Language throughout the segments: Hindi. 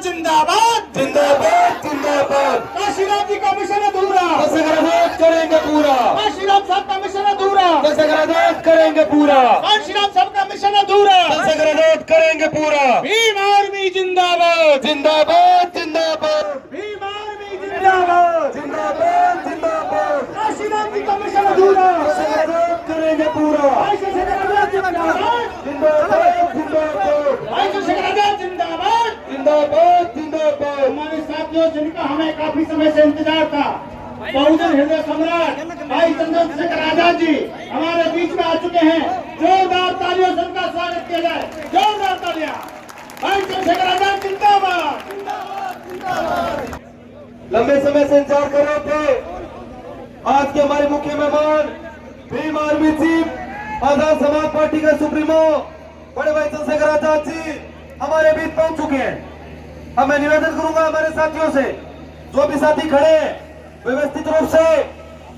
जिंदाबाद जिंदाबाद जिंदाबाद। काशीराम जी का मिशन अधूरा, दस्तखत करेंगे पूरा, काशीराम साहब का मिशन अधूरा, दस्तखत करेंगे पूरा, काशीराम साहब का मिशन अधूरा। दस्तखत करेंगे पूरा। भीम आर्मी जिंदाबाद, जिंदाबाद जिंदाबाद भीम आर्मी जिंदाबाद, जिंदाबाद जिंदाबाद। काशीराम जी का मिशन अधूरा, दस्तखत करेंगे पूरा। आयशा शेख आजाद जिंदाबाद, जिंदाबाद जिंदाबाद आयशा शेख आजाद जिंदाबाद। जिंदाबाद जिंदाबाद। हमारे साथियों जिनका हमें काफी समय से इंतजार था, बहुजन हृदय सम्राट भाई चंद्रशेखर आजाद जी हमारे बीच में आ चुके हैं। जोरदार तालियों से उनका स्वागत किया जाए, जोरदार तालियां। भाई चंद्रशेखर आजाद जिंदाबाद। लंबे समय से इंतजार कर रहे थे। आज के हमारे मुख्य मेहमान Bhim army chief Azad Samaj party के सुप्रीमो बड़े भाई चंद्रशेखर आजाद जी हमारे बीच पहुंच चुके हैं। अब मैं निवेदन करूंगा हमारे साथियों से, जो भी साथी खड़े हैं व्यवस्थित रूप से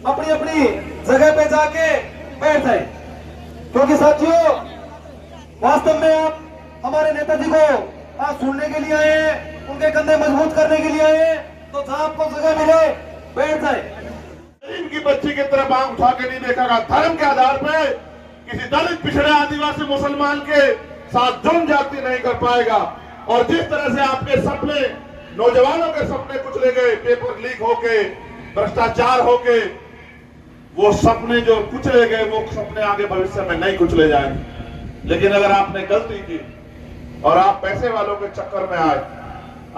अपनी अपनी जगह पे जाके बैठ जाए, क्योंकि साथियों वास्तव में आप हमारे नेताजी को आज सुनने के लिए आए हैं, उनके कंधे मजबूत करने के लिए आए हैं, तो जहां आपको जगह मिले बैठ जाए। इनकी बच्ची की तरफ आंख उठा के नहीं देखेगा। धर्म के आधार पे किसी दलित पिछड़े आदिवासी मुसलमान के साथ जुर्म जाति नहीं कर पाएगा। और जिस तरह से आपके सपने, नौजवानों के सपने कुचले गए, पेपर लीक होके, भ्रष्टाचार होके, वो सपने जो कुचले गए वो सपने आगे भविष्य में नहीं कुचले जाएंगे। लेकिन अगर आपने गलती की और आप पैसे वालों के चक्कर में आए,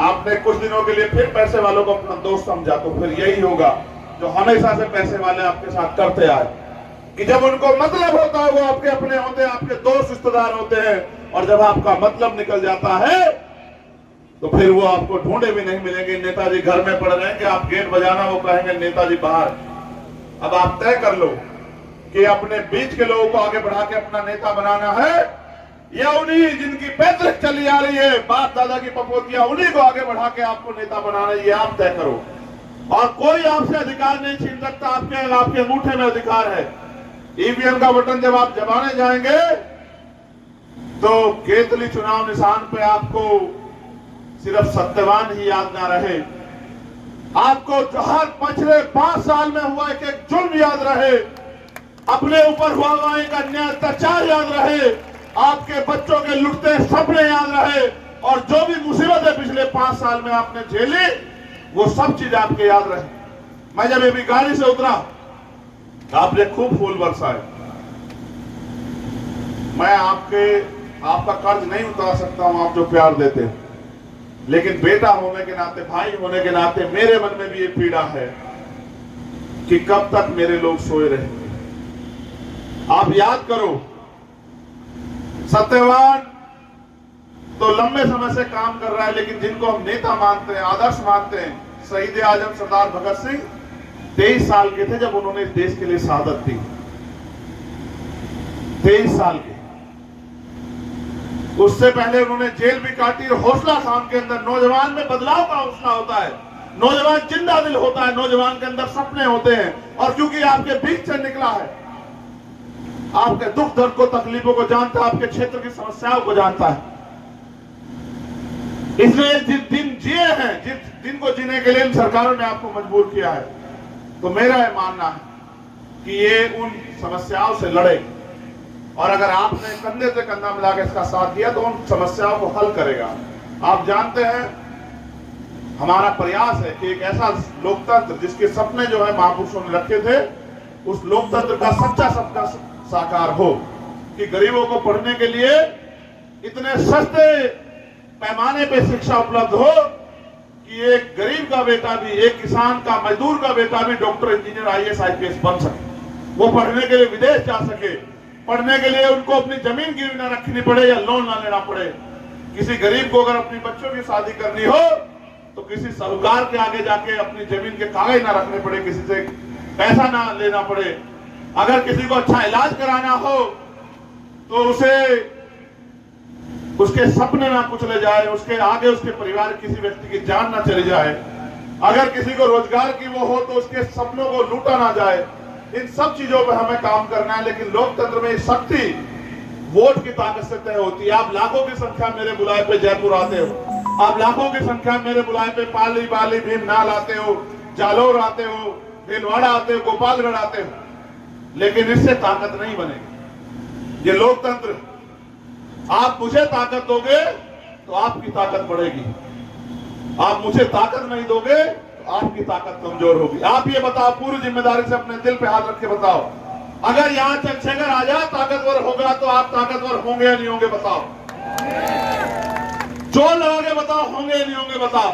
आपने कुछ दिनों के लिए फिर पैसे वालों को अपना दोस्त समझा, तो फिर यही होगा जो हमेशा से पैसे वाले आपके साथ करते आए, कि जब उनको मतलब होता है वो आपके अपने होते हैं, आपके दोस्त रिश्तेदार होते हैं, और जब आपका मतलब निकल जाता है तो फिर वो आपको ढूंढे भी नहीं मिलेंगे। नेताजी घर में पड़ रहे हैं कि आप गेट बजाना, वो कहेंगे नेताजी बाहर। अब आप तय कर लो कि अपने बीच के लोगों को आगे बढ़ा के अपना नेता बनाना है, या उन्हीं जिनकी पैतृक चली आ रही है, बाप दादा की पपोतियां, उन्हीं को आगे बढ़ा के आपको नेता बनाना है। ये आप तय करो, और कोई आपसे अधिकार नहीं छीन सकता। आपके अंगूठे में अधिकार है। ईवीएम का बटन जब आप दबाने जाएंगे तो केतली चुनाव निशान पे आपको सिर्फ सत्यवान ही याद ना रहे, आपको जो हर पिछले 5 साल में हुआ एक एक जुर्म याद रहे, अपने ऊपर हुआ एक अन्याय अत्याचार याद रहे, आपके बच्चों के लुटते सपने याद रहे, और जो भी मुसीबतें पिछले 5 साल में आपने झेली वो सब चीज आपके याद रहे। मैं जब अभी गाड़ी से उतरा आपने खूब फूल बरसाए। मैं आपका कर्ज नहीं उतार सकता हूं, आप जो प्यार देते हैं, लेकिन बेटा होने के नाते, भाई होने के नाते मेरे मन में भी ये पीड़ा है कि कब तक मेरे लोग सोए रहेंगे। आप याद करो, सत्यवान तो लंबे समय से काम कर रहा है, लेकिन जिनको हम नेता मानते हैं, आदर्श मानते हैं, शहीद आजम सरदार भगत सिंह 23 साल के थे जब उन्होंने इस देश के लिए शहादत दी। 23 साल के, उससे पहले उन्होंने जेल भी काटी। और हौसला था उनके अंदर, नौजवान में बदलाव का हौसला होता है, नौजवान जिंदा दिल होता है, नौजवान के अंदर सपने होते हैं। और क्योंकि आपके बीच से निकला है, आपके दुख दर्द को, तकलीफों को जानता है, आपके क्षेत्र की समस्याओं को जानता है, इसलिए जिस दिन जिए हैं, जिस दिन को जीने के लिए इन सरकारों ने आपको मजबूर किया है, तो मेरा यह मानना है कि ये उन समस्याओं से लड़े, और अगर आपने कंधे से कंधा मिलाकर इसका साथ दिया तो उन समस्याओं को हल करेगा। आप जानते हैं हमारा प्रयास है कि एक ऐसा लोकतंत्र जिसके सपने जो है महापुरुषों ने रखे थे, उस लोकतंत्र का सच्चा सपना साकार हो, कि गरीबों को पढ़ने के लिए इतने सस्ते पैमाने पे शिक्षा उपलब्ध हो कि एक गरीब का बेटा भी, एक किसान का, मजदूर का बेटा भी डॉक्टर, इंजीनियर, आईएएस, आईपीएस बन सके, वो पढ़ने के लिए विदेश जा सके, पढ़ने के लिए उनको अपनी जमीन गिरवी ना रखनी पड़े या लोन ना लेना पड़े। किसी गरीब को अगर अपनी बच्चों की शादी करनी हो तो किसी साहूकार के आगे जाके अपनी जमीन के कागज ना रखने पड़े, किसी से पैसा ना लेना पड़े। अगर किसी को अच्छा इलाज कराना हो तो उसे उसके सपने ना कुचले जाए, उसके आगे उसके परिवार किसी व्यक्ति की जान ना चली जाए। अगर किसी को रोजगार की वो हो तो उसके सपनों को लूटा ना जाए। इन सब चीजों पर हमें काम करना है, लेकिन लोकतंत्र में शक्ति वोट की ताकत से तय होती है। आप लाखों की संख्या मेरे बुलाए पे जयपुर आते हो, आप लाखों की संख्या में मेरे बुलाए पे पाली बाली भीमनाल आते हो, जालोर आते हो, भीलवाड़ा आते हो, गोपालगढ़ आते हो, लेकिन इससे ताकत नहीं बनेगी। ये लोकतंत्र, आप मुझे ताकत दोगे तो आपकी ताकत बढ़ेगी, आप मुझे ताकत नहीं दोगे तो आपकी ताकत कमजोर होगी। आप ये बताओ, पूरी जिम्मेदारी से अपने दिल पे हाथ रख के बताओ, अगर यहाँ चंद्रशेखर आजाद ताकतवर होगा तो आप ताकतवर होंगे या नहीं होंगे? बताओ, जोर लगा के बताओ, होंगे या नहीं होंगे? बताओ।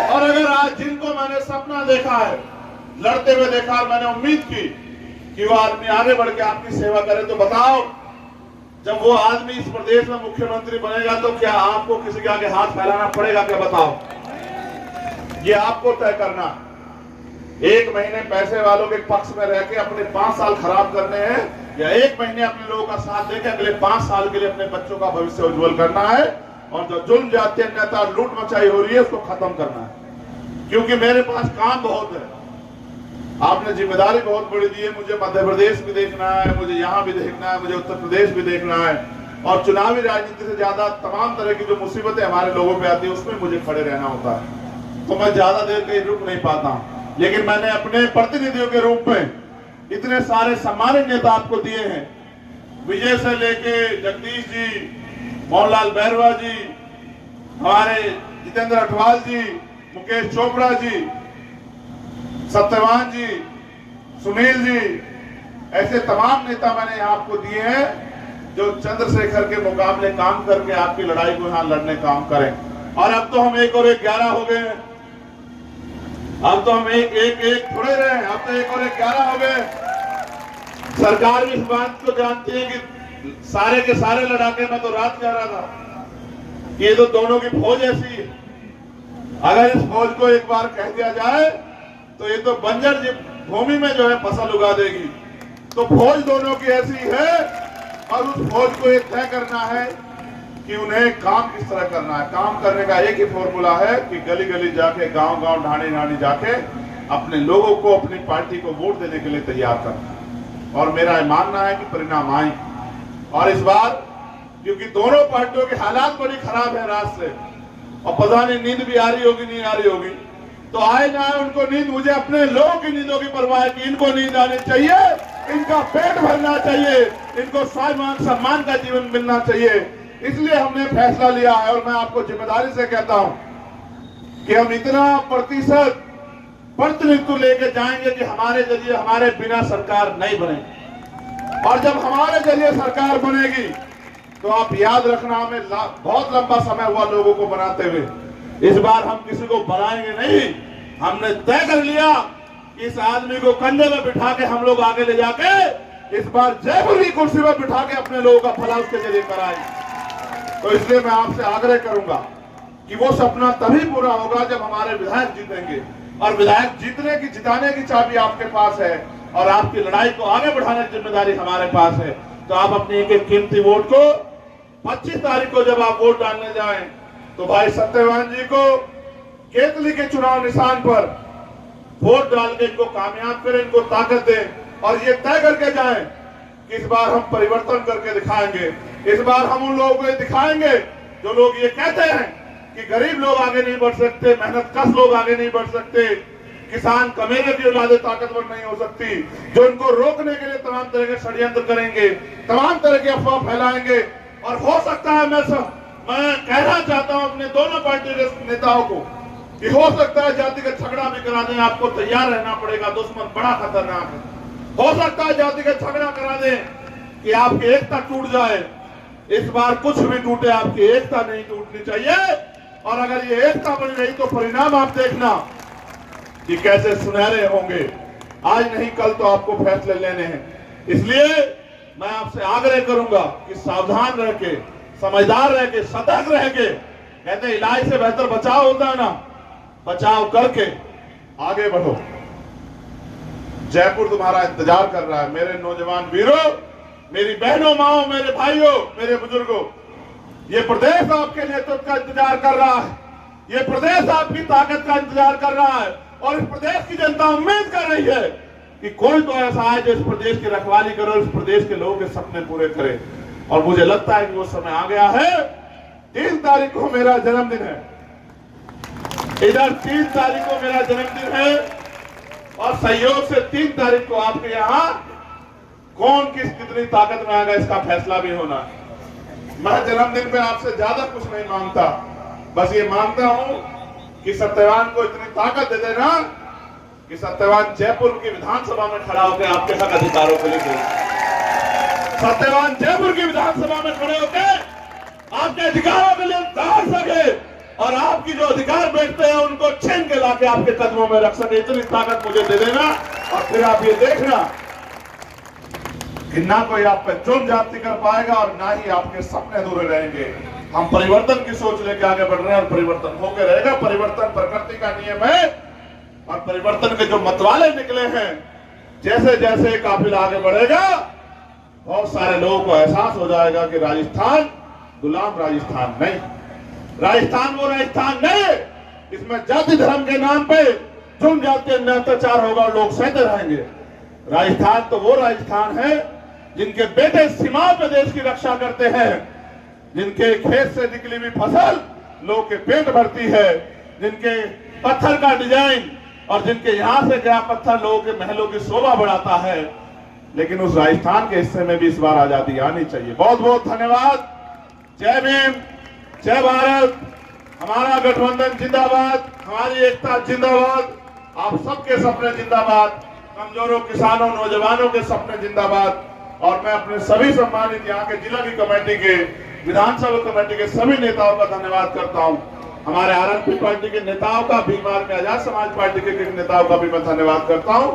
और अगर आज जिनको मैंने सपना देखा है, लड़ते हुए देखा, मैंने उम्मीद की कि वो आदमी आगे बढ़ के आपकी सेवा करे, तो बताओ, जब वो आदमी इस प्रदेश में मुख्यमंत्री बनेगा तो क्या आपको किसी के आगे हाथ फैलाना पड़ेगा? क्या बताओ? ये आपको तय करना। एक महीने पैसे वालों के पक्ष में रह के अपने 5 साल खराब करने हैं, या एक महीने अपने लोगों का साथ देके अगले 5 साल के लिए अपने बच्चों का भविष्य उज्जवल करना है, और जो जुल्म जातीय अन्यायता लूट मचाई हो रही है उसको खत्म करना है। क्योंकि मेरे पास काम बहुत है, आपने जिम्मेदारी बहुत बड़ी दी है, मुझे मध्य प्रदेश भी देखना है, मुझे यहाँ भी देखना है, मुझे उत्तर प्रदेश भी देखना है, और चुनावी राजनीति से ज्यादा तमाम तरह की जो मुसीबतें हमारे लोगों पे आती है उसमें मुझे खड़े रहना होता है, तो मैं ज्यादा देर कहीं रुक नहीं पाता। लेकिन मैंने अपने प्रतिनिधियों के रूप में इतने सारे सम्मानित नेता आपको दिए हैं, विजय से लेके जगदीश जी, मोहनलाल बैरवा जी, हमारे जितेंद्र अठवाल जी, मुकेश चोपड़ा जी, सत्यवान जी, सुनील जी, ऐसे तमाम नेता मैंने यहाँ आपको दिए हैं जो चंद्रशेखर के मुकाबले काम करके आपकी लड़ाई को यहाँ लड़ने काम करें। और अब तो हम 1 और 1 11 हो गए हैं, अब तो हम एक थोड़े रहे हैं, अब तो 1 और 1 11 हो गए। सरकार भी इस बात को जानती है कि सारे के सारे लड़ाके, मैं तो रात कह रहा था कि ये तो दोनों की फौज ऐसी है, अगर इस फौज को एक बार कह दिया जाए तो ये तो बंजर भूमि में जो है फसल उगा देगी। तो फौज दोनों की ऐसी है, और उस फौज को ये तय करना है कि उन्हें काम किस तरह करना है। काम करने का एक ही फॉर्मूला है कि गली गली जाके, गांव गांव, ढाणी ढाणी जाके अपने लोगों को, अपनी पार्टी को वोट देने के लिए तैयार करना। और मेरा मानना है कि परिणाम आए। और इस बार क्योंकि दोनों पार्टियों के हालात बड़ी खराब है रात से, और पता नहीं नींद भी आ रही होगी नहीं आ रही होगी, तो आए ना आए उनको नींद, मुझे अपने लोगों की नींदों की परवाह है कि इनको नींद आनी चाहिए, इनका पेट भरना चाहिए, इनको सम्मान का जीवन मिलना चाहिए। इसलिए हमने फैसला लिया है, और मैं आपको जिम्मेदारी से कहता हूं कि हम इतना प्रतिनिधित्व लेके जाएंगे कि हमारे जरिए, हमारे बिना सरकार नहीं बनेगी। और जब हमारे जरिए सरकार बनेगी तो आप याद रखना, हमें बहुत लंबा समय हुआ लोगों को बनाते हुए, इस बार हम किसी को बनाएंगे नहीं। हमने तय कर लिया कि इस आदमी को कंधे में बिठा के हम लोग आगे ले जाके इस बार जयपुर की कुर्सी में बिठा के अपने लोगों का भला उसके जरिए कराएंगे। तो इसलिए मैं आपसे आग्रह करूंगा कि वो सपना तभी पूरा होगा जब हमारे विधायक जीतेंगे, और विधायक जीतने की, जिताने की चाबी आपके पास है, और आपकी लड़ाई को आगे बढ़ाने की जिम्मेदारी हमारे पास है। तो आप अपने एक कीमती वोट को 25 तारीख को जब आप वोट डालने जाएं तो भाई सत्यवान जी को केतली के चुनाव निशान पर वोट डाल के इनको कामयाब करें, इनको ताकत दें, और ये तय करके जाएं कि इस बार हम परिवर्तन करके दिखाएंगे। इस बार हम उन लोगों को दिखाएंगे जो लोग ये कहते हैं कि गरीब लोग आगे नहीं बढ़ सकते, मेहनतकश लोग आगे नहीं बढ़ सकते, किसान कमेरे की औलादें ताकतवर नहीं हो सकती, जो इनको रोकने के लिए तमाम तरह के षड्यंत्र करेंगे, तमाम तरह की अफवाह फैलाएंगे। और हो सकता है, मैं कहना चाहता हूं अपने दोनों पार्टी के नेताओं को कि हो सकता है जातिगत झगड़ा भी करा दें, आपको तैयार रहना पड़ेगा, दुश्मन बड़ा खतरनाक है। हो सकता है जातिगत झगड़ा करा दें कि आपकी एकता टूट जाए। इस बार कुछ भी टूटे, आपकी एकता नहीं टूटनी चाहिए। और अगर ये एकता बनी रही तो परिणाम आप देखना कि कैसे सुनहरे होंगे। आज नहीं कल तो आपको फैसले लेने हैं। इसलिए मैं आपसे आग्रह करूंगा कि सावधान रह के, समझदार रह के, सतर्क रह के, कहते इलाज से बेहतर बचाव होता है ना, बचाव करके आगे बढ़ो। जयपुर तुम्हारा इंतजार कर रहा है। मेरे नौजवान वीरों, मेरी बहनों, माओ, मेरे भाइयों, मेरे बुजुर्गों, ये प्रदेश आपके नेतृत्व का इंतजार कर रहा है, ये प्रदेश आपकी ताकत का इंतजार कर रहा है, और इस प्रदेश की जनता उम्मीद कर रही है कि कोई तो ऐसा है जो इस प्रदेश की रखवाली करे और इस प्रदेश के लोगों के सपने पूरे करे। और मुझे लगता है कि वो समय आ गया है 3 तारीख को मेरा जन्मदिन है, इधर 3 तारीख को मेरा जन्मदिन है और सहयोग से 3 तारीख को आपके यहाँ कौन कितनी ताकत में आएगा इसका फैसला भी होना है। मैं जन्मदिन पे आपसे ज्यादा कुछ नहीं मांगता, बस ये मांगता हूं कि सत्यवान को इतनी ताकत दे देना कि सत्यवान जयपुर की विधानसभा में खड़ा होकर आपके हक अधिकारों को लेकर, सत्यवान जयपुर की विधानसभा में खड़े होकर आपके अधिकारों के लिए लड़ सके और आपकी जो अधिकार बैठते हैं उनको छीन के लाके आपके कदमों में रख सके। इतनी ताकत मुझे दे देना और फिर आप ये देखना कि ना कोई आप पे जुर्म जाति कर पाएगा और ना ही आपके सपने अधूरे रहेंगे। हम परिवर्तन की सोच लेके आगे बढ़ रहे हैं और परिवर्तन होकर रहेगा। परिवर्तन प्रकृति का नियम है और परिवर्तन के जो मतवाले निकले हैं, जैसे जैसे काफिला आगे बढ़ेगा बहुत सारे लोगों को एहसास हो जाएगा कि राजस्थान गुलाम राजस्थान नहीं, राजस्थान वो राजस्थान नहीं, इसमें जाति धर्म के नाम पे जुर्म जाति अत्याचार होगा और लोग सहते रहेंगे। राजस्थान तो वो राजस्थान है जिनके बेटे सीमाओं पे देश की रक्षा करते हैं, जिनके खेत से निकली हुई फसल लोगों के पेट भरती है, जिनके पत्थर का डिजाइन और जिनके यहां से गया पत्थर लोगों के महलों की शोभा बढ़ाता है। लेकिन उस राजस्थान के हिस्से में भी इस बार आजादी आनी चाहिए। बहुत बहुत धन्यवाद। जय भीम, जय भारत, हमारा गठबंधन जिंदाबाद, हमारी एकता जिंदाबाद, आप सबके सपने जिंदाबाद, कमजोरों, किसानों, नौजवानों के सपने जिंदाबाद। और मैं अपने सभी सम्मानित यहाँ के जिला की कमेटी के, विधानसभा कमेटी के सभी नेताओं का धन्यवाद करता हूँ। हमारे आरएलपी पार्टी के नेताओं का, भीम आर्मी आजाद समाज पार्टी के नेताओं का भी मैं धन्यवाद करता हूँ।